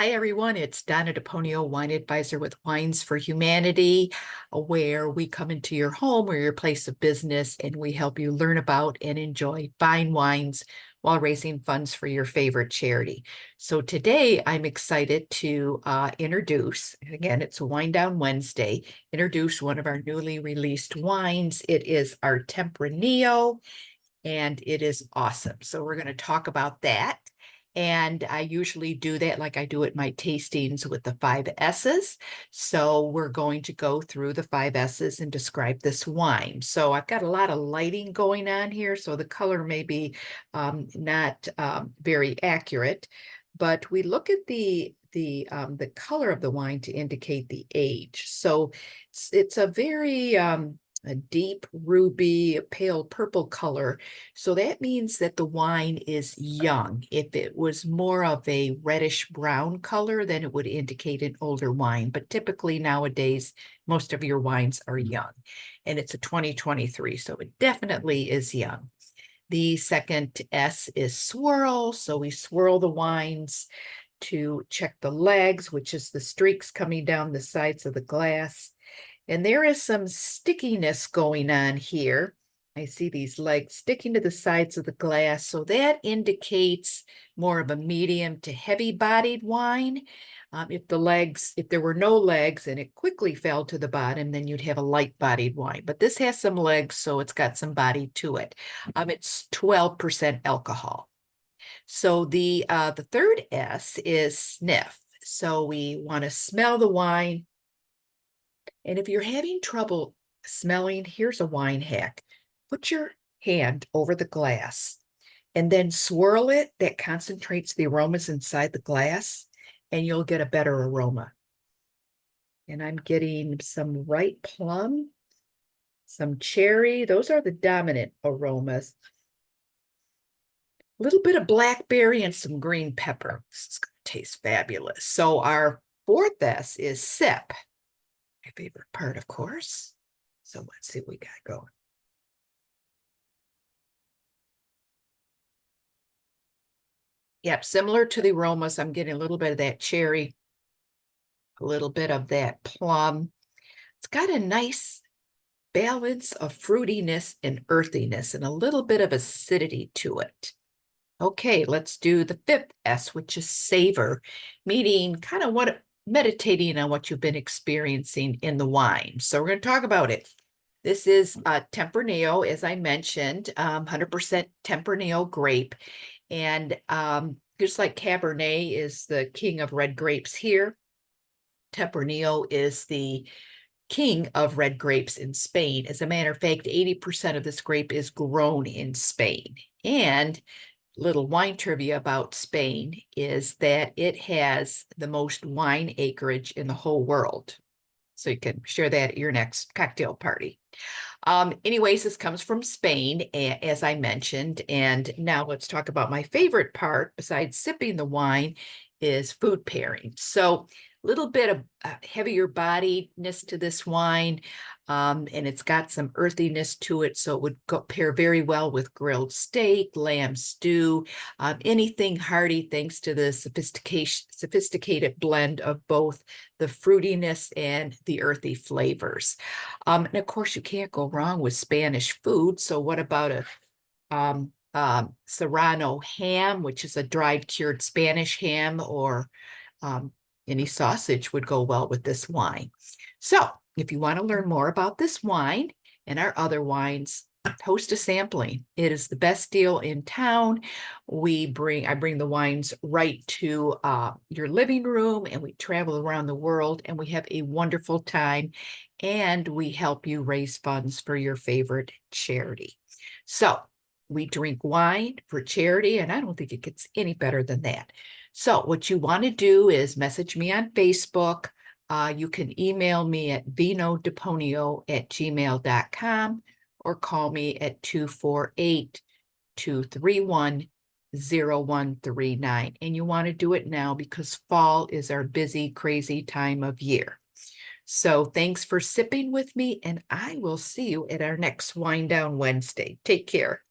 Hi, everyone. It's Donna DePonio, wine advisor with Wines for Humanity, where we come into your home or your place of business and we help you learn about and enjoy fine wines while raising funds for your favorite charity. So today I'm excited to introduce, and again, it's a Wine Down Wednesday, introduce one of our newly released wines. It is our Tempranillo, and it is awesome. So we're going to talk about that. And I usually do that like I do at my tastings with the 5 S's. So we're going to go through the 5 S's and describe this wine. So I've got a lot of lighting going on here, so the color may be not very accurate, but we look at the color of the wine to indicate the age. So it's a very a deep ruby, pale purple color. So that means that the wine is young. If it was more of a reddish brown color, then it would indicate an older wine. But typically nowadays, most of your wines are young. And it's a 2023, so it definitely is young. The second S is swirl. So we swirl the wines to check the legs, which is the streaks coming down the sides of the glass. And there is some stickiness going on here. I see these legs sticking to the sides of the glass. So that indicates more of a medium to heavy bodied wine. If there were no legs and it quickly fell to the bottom, then you'd have a light bodied wine. But this has some legs, so it's got some body to it. It's 12% alcohol. So the third S is sniff. So we want to smell the wine. And if you're having trouble smelling, here's a wine hack. Put your hand over the glass and then swirl it. That concentrates the aromas inside the glass, and you'll get a better aroma. And I'm getting some ripe plum, some cherry. Those are the dominant aromas. A little bit of blackberry and some green pepper. This is going to taste fabulous. So our fourth S is sip. My favorite part, of course. So let's see what we got going. Yep, similar to the aromas, I'm getting a little bit of that cherry, a little bit of that plum. It's got a nice balance of fruitiness and earthiness and a little bit of acidity to it. Okay, let's do the fifth S, which is savor, meaning kind of meditating on what you've been experiencing in the wine. So we're going to talk about it. This is Tempranillo, as I mentioned, 100% Tempranillo grape. And just like Cabernet is the king of red grapes here, Tempranillo is the king of red grapes in Spain. As a matter of fact, 80% of this grape is grown in Spain. And little wine trivia about Spain is that it has the most wine acreage in the whole world. So you can share that at your next cocktail party. Anyways, this comes from Spain, as I mentioned. And now let's talk about my favorite part, besides sipping the wine, is food pairing. So a little bit of heavier bodiness to this wine, and it's got some earthiness to it, so it would pair very well with grilled steak, lamb stew, anything hearty, thanks to the sophisticated blend of both the fruitiness and the earthy flavors. And of course, you can't go wrong with Spanish food. So what about a Serrano ham, which is a dried cured Spanish ham, or any sausage would go well with this wine. So if you want to learn more about this wine and our other wines, host a sampling. It is the best deal in town. I bring the wines right to your living room, and we travel around the world, and we have a wonderful time, and we help you raise funds for your favorite charity. So we drink wine for charity, and I don't think it gets any better than that. So what you want to do is message me on Facebook. You can email me at vinodeponio@gmail.com or call me at 248-231-0139. And you want to do it now because fall is our busy, crazy time of year. So thanks for sipping with me, and I will see you at our next Wine Down Wednesday. Take care.